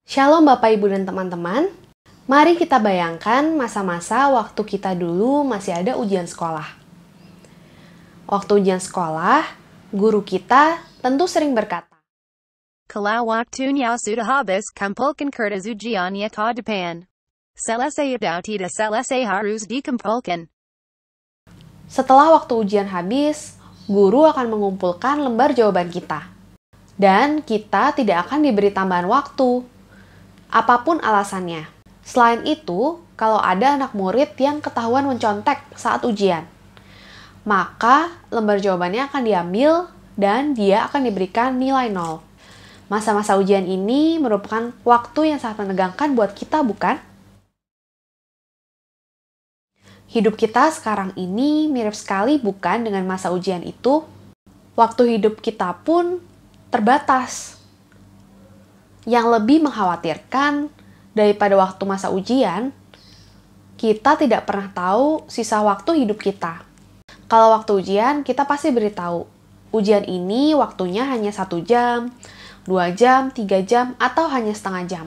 Shalom Bapak Ibu dan teman-teman. Mari kita bayangkan masa-masa waktu kita dulu masih ada ujian sekolah. Waktu ujian sekolah, guru kita tentu sering berkata, Kalau waktunya sudah habis, kumpulkan kertas ujiannya ke depan. Selesai atau tidak selesai harus dikumpulkan. setelah waktu ujian habis, guru akan mengumpulkan lembar jawaban kita. Dan kita tidak akan diberi tambahan waktu, apapun alasannya. Selain itu, kalau ada anak murid yang ketahuan mencontek saat ujian, maka lembar jawabannya akan diambil dan dia akan diberikan nilai 0. Masa-masa ujian ini merupakan waktu yang sangat menegangkan buat kita, bukan? Hidup kita sekarang ini mirip sekali, bukan, dengan masa ujian itu? Waktu hidup kita pun terbatas. Yang lebih mengkhawatirkan daripada waktu masa ujian, kita tidak pernah tahu sisa waktu hidup kita. Kalau waktu ujian, kita pasti beritahu, ujian ini waktunya hanya 1 jam, 2 jam, 3 jam, atau hanya setengah jam.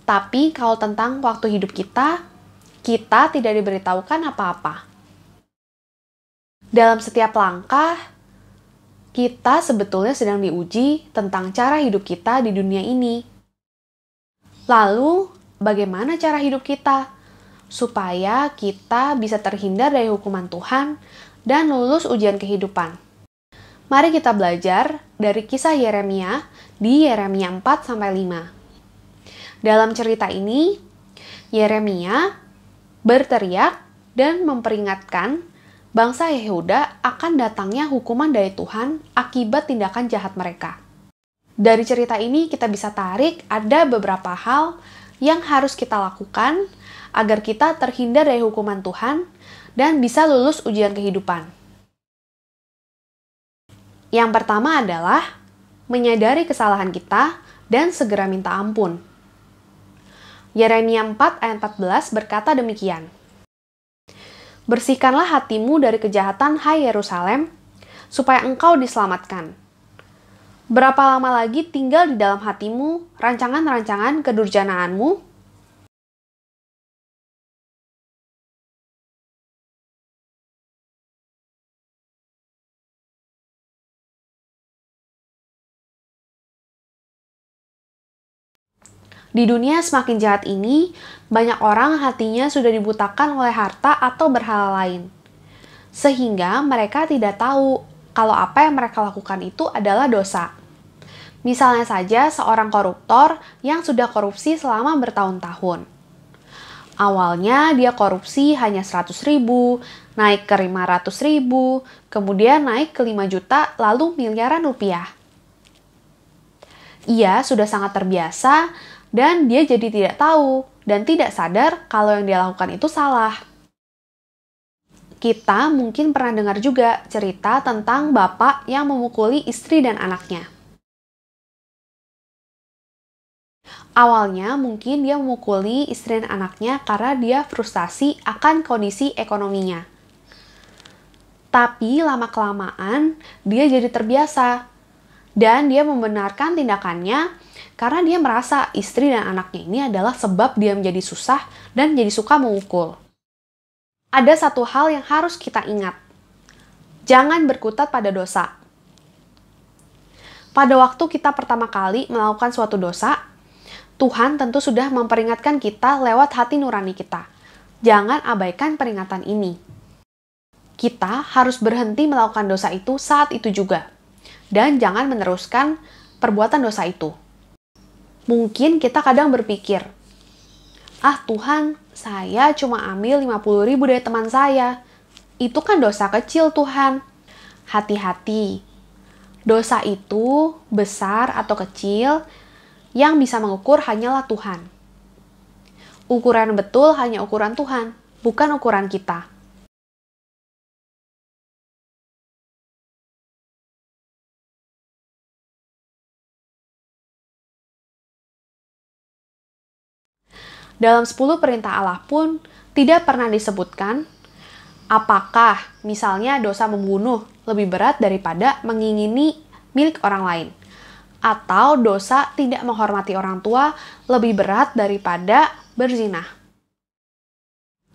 Tapi kalau tentang waktu hidup kita tidak diberitahukan apa-apa. Dalam setiap langkah, kita sebetulnya sedang diuji tentang cara hidup kita di dunia ini. Lalu, bagaimana cara hidup kita supaya kita bisa terhindar dari hukuman Tuhan dan lulus ujian kehidupan? Mari kita belajar dari kisah Yeremia di Yeremia 4-5. Dalam cerita ini, Yeremia berteriak dan memperingatkan bangsa Yehuda akan datangnya hukuman dari Tuhan akibat tindakan jahat mereka. Dari cerita ini kita bisa tarik ada beberapa hal yang harus kita lakukan agar kita terhindar dari hukuman Tuhan dan bisa lulus ujian kehidupan. Yang pertama adalah menyadari kesalahan kita dan segera minta ampun. Yeremia 4 ayat 14 berkata demikian. Bersihkanlah hatimu dari kejahatan, hai Yerusalem, supaya engkau diselamatkan. Berapa lama lagi tinggal di dalam hatimu rancangan-rancangan kedurjanaanmu? Di dunia semakin jahat ini, banyak orang hatinya sudah dibutakan oleh harta atau berhala lain. Sehingga mereka tidak tahu kalau apa yang mereka lakukan itu adalah dosa. Misalnya saja seorang koruptor yang sudah korupsi selama bertahun-tahun. Awalnya dia korupsi hanya 100.000, naik ke 500.000, kemudian naik ke 5 juta, lalu miliaran rupiah. Ia sudah sangat terbiasa dan dia jadi tidak tahu dan tidak sadar kalau yang dia lakukan itu salah. Kita mungkin pernah dengar juga cerita tentang bapak yang memukuli istri dan anaknya. Awalnya mungkin dia memukuli istri dan anaknya karena dia frustasi akan kondisi ekonominya. Tapi lama-kelamaan dia jadi terbiasa dan dia membenarkan tindakannya karena dia merasa istri dan anaknya ini adalah sebab dia menjadi susah dan jadi suka memukul. Ada satu hal yang harus kita ingat. Jangan berkutat pada dosa. Pada waktu kita pertama kali melakukan suatu dosa, Tuhan tentu sudah memperingatkan kita lewat hati nurani kita. Jangan abaikan peringatan ini. Kita harus berhenti melakukan dosa itu saat itu juga. Dan jangan meneruskan perbuatan dosa itu. Mungkin kita kadang berpikir, Tuhan, saya cuma ambil 50.000 dari teman saya. Itu kan dosa kecil, Tuhan. Hati-hati. Dosa itu besar atau kecil, yang bisa mengukur hanyalah Tuhan. Ukuran betul hanya ukuran Tuhan, bukan ukuran kita. Dalam 10 perintah Allah pun tidak pernah disebutkan apakah misalnya dosa membunuh lebih berat daripada mengingini milik orang lain. atau dosa tidak menghormati orang tua lebih berat daripada berzina.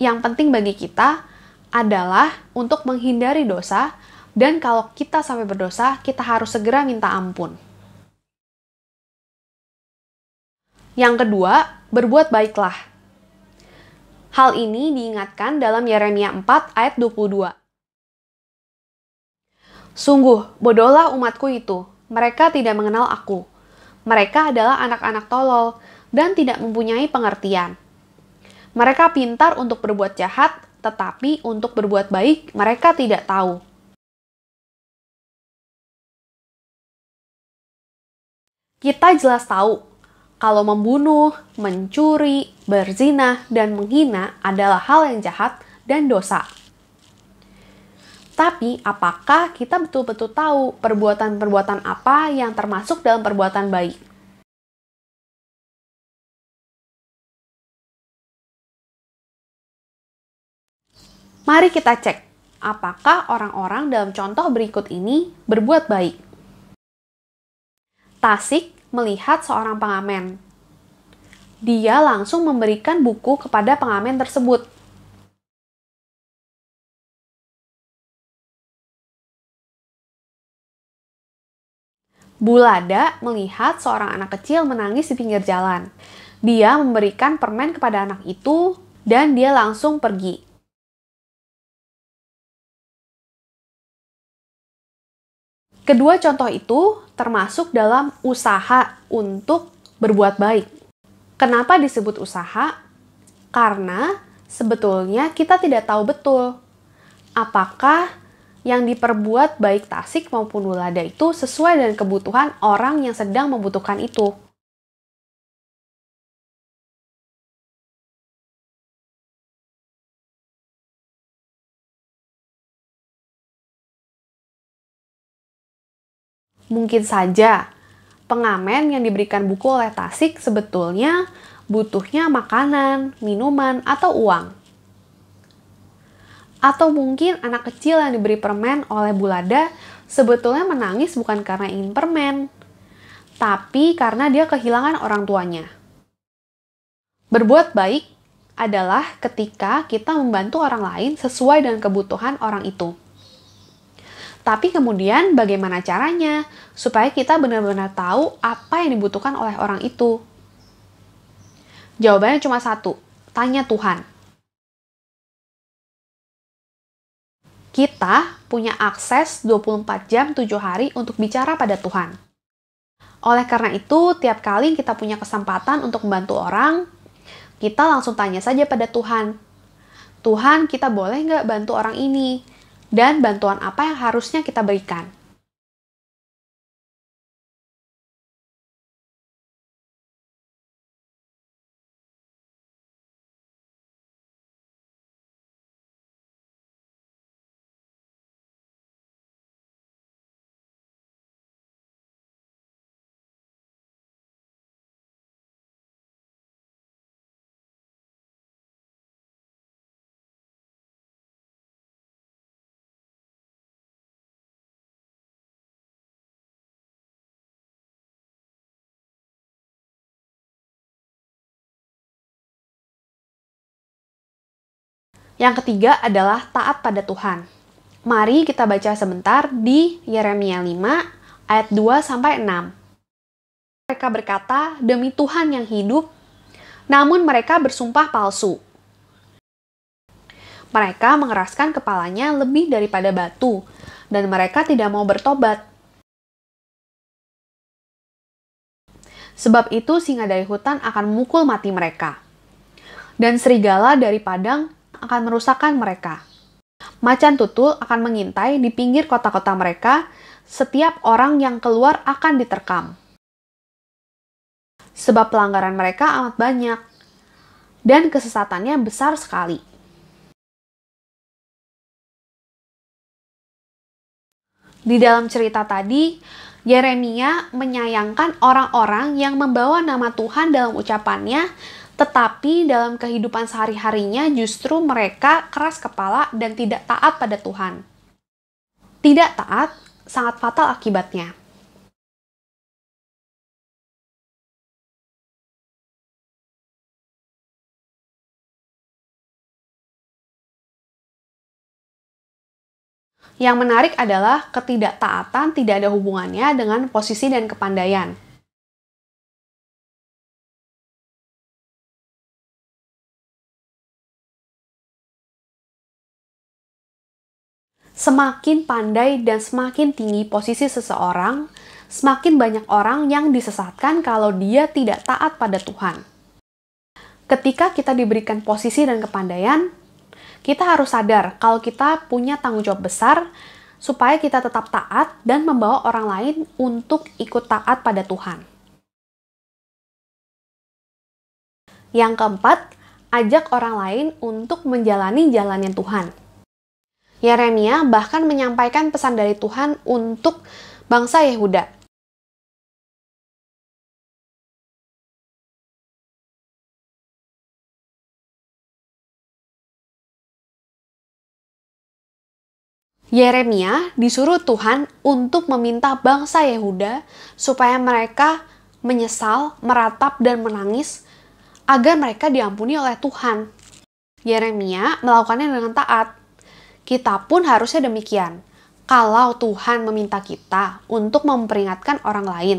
Yang penting bagi kita adalah untuk menghindari dosa, dan kalau kita sampai berdosa, kita harus segera minta ampun. Yang kedua, berbuat baiklah. Hal ini diingatkan dalam Yeremia 4 ayat 22. Sungguh, bodohlah umatku itu. Mereka tidak mengenal aku. Mereka adalah anak-anak tolol dan tidak mempunyai pengertian. Mereka pintar untuk berbuat jahat, tetapi untuk berbuat baik mereka tidak tahu. Kita jelas tahu kalau membunuh, mencuri, berzina, dan menghina adalah hal yang jahat dan dosa. Tapi, apakah kita betul-betul tahu perbuatan-perbuatan apa yang termasuk dalam perbuatan baik? Mari kita cek, apakah orang-orang dalam contoh berikut ini berbuat baik. Tasik melihat seorang pengamen. Dia langsung memberikan buku kepada pengamen tersebut. Bulada melihat seorang anak kecil menangis di pinggir jalan. Dia memberikan permen kepada anak itu dan dia langsung pergi. Kedua contoh itu termasuk dalam usaha untuk berbuat baik. Kenapa disebut usaha? Karena sebetulnya kita tidak tahu betul apakah yang diperbuat baik Tasik maupun Bulada itu sesuai dengan kebutuhan orang yang sedang membutuhkan itu. Mungkin saja pengamen yang diberikan buku oleh Tasik sebetulnya butuhnya makanan, minuman, atau uang. Atau mungkin anak kecil yang diberi permen oleh Bulada sebetulnya menangis bukan karena ingin permen, tapi karena dia kehilangan orang tuanya. Berbuat baik adalah ketika kita membantu orang lain sesuai dengan kebutuhan orang itu. Tapi kemudian bagaimana caranya supaya kita benar-benar tahu apa yang dibutuhkan oleh orang itu? Jawabannya cuma satu, tanya Tuhan. Kita punya akses 24 jam 7 hari untuk bicara pada Tuhan. Oleh karena itu, tiap kali kita punya kesempatan untuk membantu orang, kita langsung tanya saja pada Tuhan. Tuhan, kita boleh nggak bantu orang ini? Dan bantuan apa yang harusnya kita berikan? Yang ketiga adalah taat pada Tuhan. Mari kita baca sebentar di Yeremia 5 ayat 2-6. Mereka berkata, demi Tuhan yang hidup, namun mereka bersumpah palsu. Mereka mengeraskan kepalanya lebih daripada batu, dan mereka tidak mau bertobat. Sebab itu singa dari hutan akan memukul mati mereka, dan serigala dari padang akan merusakkan mereka. Macan tutul akan mengintai di pinggir kota-kota mereka, setiap orang yang keluar akan diterkam. Sebab pelanggaran mereka amat banyak, dan kesesatannya besar sekali. Di dalam cerita tadi, Yeremia menyayangkan orang-orang yang membawa nama Tuhan dalam ucapannya, tetapi dalam kehidupan sehari-harinya justru mereka keras kepala dan tidak taat pada Tuhan. Tidak taat sangat fatal akibatnya. Yang menarik adalah ketidaktaatan tidak ada hubungannya dengan posisi dan kepandaian. Semakin pandai dan semakin tinggi posisi seseorang, semakin banyak orang yang disesatkan kalau dia tidak taat pada Tuhan. Ketika kita diberikan posisi dan kepandaian, kita harus sadar kalau kita punya tanggung jawab besar supaya kita tetap taat dan membawa orang lain untuk ikut taat pada Tuhan. Yang keempat, ajak orang lain untuk menjalani jalannya Tuhan. Yeremia bahkan menyampaikan pesan dari Tuhan untuk bangsa Yehuda. Yeremia disuruh Tuhan untuk meminta bangsa Yehuda supaya mereka menyesal, meratap, dan menangis agar mereka diampuni oleh Tuhan. Yeremia melakukannya dengan taat. Kita pun harusnya demikian. Kalau Tuhan meminta kita untuk memperingatkan orang lain,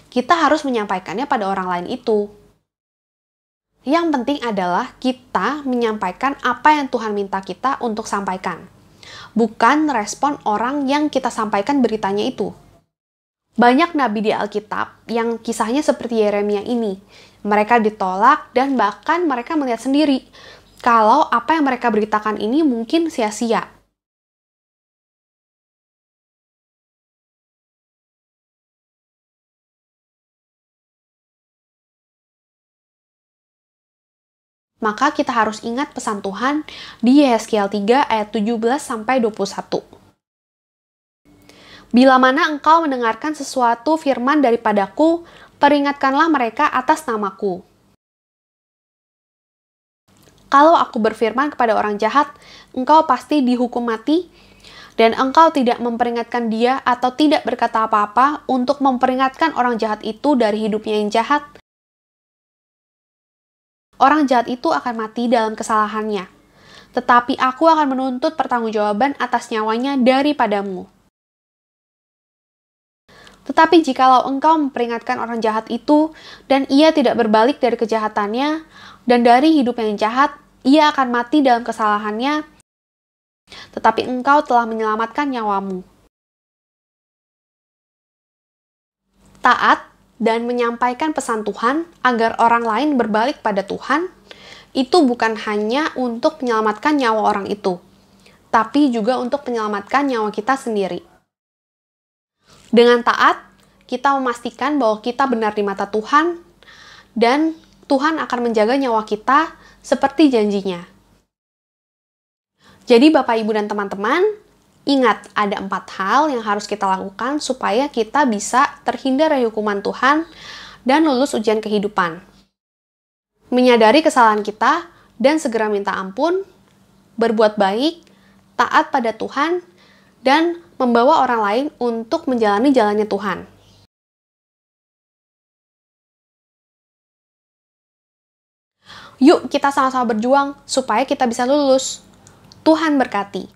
kita harus menyampaikannya pada orang lain itu. Yang penting adalah kita menyampaikan apa yang Tuhan minta kita untuk sampaikan, bukan respon orang yang kita sampaikan beritanya itu. Banyak nabi di Alkitab yang kisahnya seperti Yeremia ini. Mereka ditolak dan bahkan mereka melihat sendiri kalau apa yang mereka beritakan ini mungkin sia-sia. Maka kita harus ingat pesan Tuhan di Yeskiel 3 ayat 17-21. Bila mana engkau mendengarkan sesuatu firman daripadaku, peringatkanlah mereka atas namaku. Kalau aku berfirman kepada orang jahat, engkau pasti dihukum mati, dan engkau tidak memperingatkan dia atau tidak berkata apa-apa untuk memperingatkan orang jahat itu dari hidupnya yang jahat, orang jahat itu akan mati dalam kesalahannya. Tetapi aku akan menuntut pertanggungjawaban atas nyawanya daripadamu. Tetapi jikalau engkau memperingatkan orang jahat itu, dan ia tidak berbalik dari kejahatannya, dan dari hidup yang jahat, ia akan mati dalam kesalahannya, tetapi engkau telah menyelamatkan nyawamu. Taat dan menyampaikan pesan Tuhan agar orang lain berbalik pada Tuhan, itu bukan hanya untuk menyelamatkan nyawa orang itu, tapi juga untuk menyelamatkan nyawa kita sendiri. Dengan taat, kita memastikan bahwa kita benar di mata Tuhan, dan Tuhan akan menjaga nyawa kita seperti janjinya. Jadi Bapak, Ibu, dan teman-teman, ingat ada 4 hal yang harus kita lakukan supaya kita bisa terhindar dari hukuman Tuhan dan lulus ujian kehidupan. Menyadari kesalahan kita dan segera minta ampun, berbuat baik, taat pada Tuhan, dan membawa orang lain untuk menjalani jalannya Tuhan. Yuk kita sama-sama berjuang supaya kita bisa lulus. Tuhan berkati.